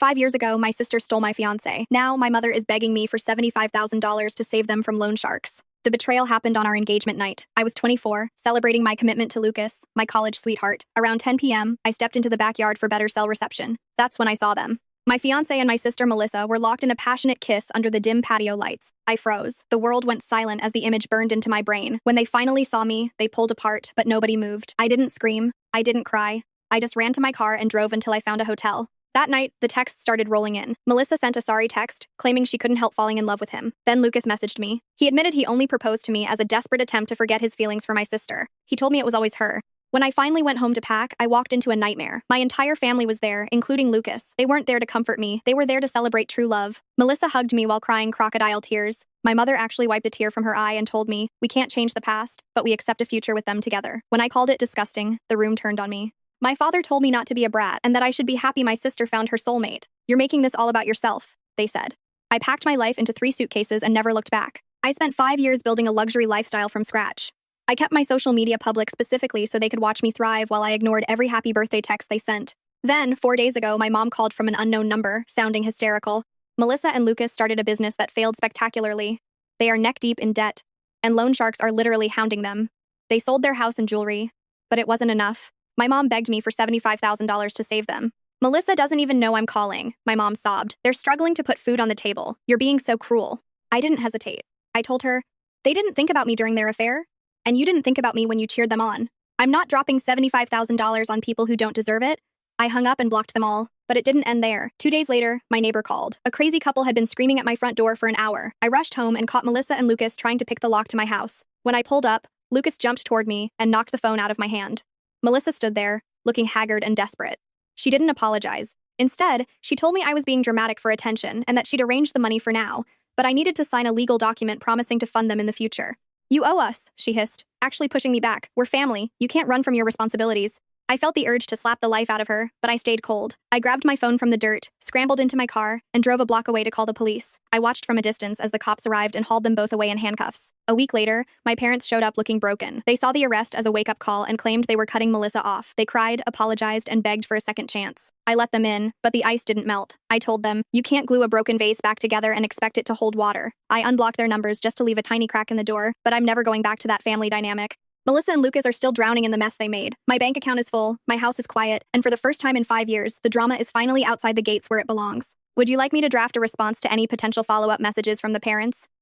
5 years ago, my sister stole my fiancé. Now, my mother is begging me for $75,000 to save them from loan sharks. The betrayal happened on our engagement night. I was 24, celebrating my commitment to Lucas, my college sweetheart. Around 10 p.m., I stepped into the backyard for better cell reception. That's when I saw them. My fiancé and my sister Melissa were locked in a passionate kiss under the dim patio lights. I froze. The world went silent as the image burned into my brain. When they finally saw me, they pulled apart, but nobody moved. I didn't scream. I didn't cry. I just ran to my car and drove until I found a hotel. That night, the texts started rolling in. Melissa sent a sorry text, claiming she couldn't help falling in love with him. Then Lucas messaged me. He admitted he only proposed to me as a desperate attempt to forget his feelings for my sister. He told me it was always her. When I finally went home to pack, I walked into a nightmare. My entire family was there, including Lucas. They weren't there to comfort me. They were there to celebrate true love. Melissa hugged me while crying crocodile tears. My mother actually wiped a tear from her eye and told me, "We can't change the past, but we accept a future with them together." When I called it disgusting, the room turned on me. My father told me not to be a brat and that I should be happy my sister found her soulmate. "You're making this all about yourself," they said. I packed my life into 3 suitcases and never looked back. I spent 5 years building a luxury lifestyle from scratch. I kept my social media public specifically so they could watch me thrive while I ignored every happy birthday text they sent. Then, 4 days ago, my mom called from an unknown number, sounding hysterical. Melissa and Lucas started a business that failed spectacularly. They are neck-deep in debt, and loan sharks are literally hounding them. They sold their house and jewelry, but it wasn't enough. My mom begged me for $75,000 to save them. "Melissa doesn't even know I'm calling," my mom sobbed. "They're struggling to put food on the table. You're being so cruel." I didn't hesitate. I told her, "They didn't think about me during their affair, and you didn't think about me when you cheered them on. I'm not dropping $75,000 on people who don't deserve it." I hung up and blocked them all, but it didn't end there. 2 days later, my neighbor called. A crazy couple had been screaming at my front door for an hour. I rushed home and caught Melissa and Lucas trying to pick the lock to my house. When I pulled up, Lucas jumped toward me and knocked the phone out of my hand. Melissa stood there, looking haggard and desperate. She didn't apologize. Instead, she told me I was being dramatic for attention and that she'd arranged the money for now, but I needed to sign a legal document promising to fund them in the future. "You owe us," she hissed, actually pushing me back. "We're family. You can't run from your responsibilities." I felt the urge to slap the life out of her, but I stayed cold. I grabbed my phone from the dirt, scrambled into my car, and drove a block away to call the police. I watched from a distance as the cops arrived and hauled them both away in handcuffs. A week later, my parents showed up looking broken. They saw the arrest as a wake-up call and claimed they were cutting Melissa off. They cried, apologized, and begged for a second chance. I let them in, but the ice didn't melt. I told them, "You can't glue a broken vase back together and expect it to hold water." I unblocked their numbers just to leave a tiny crack in the door, but I'm never going back to that family dynamic. Melissa and Lucas are still drowning in the mess they made. My bank account is full, my house is quiet, and for the first time in 5 years, the drama is finally outside the gates where it belongs. Would you like me to draft a response to any potential follow-up messages from the parents?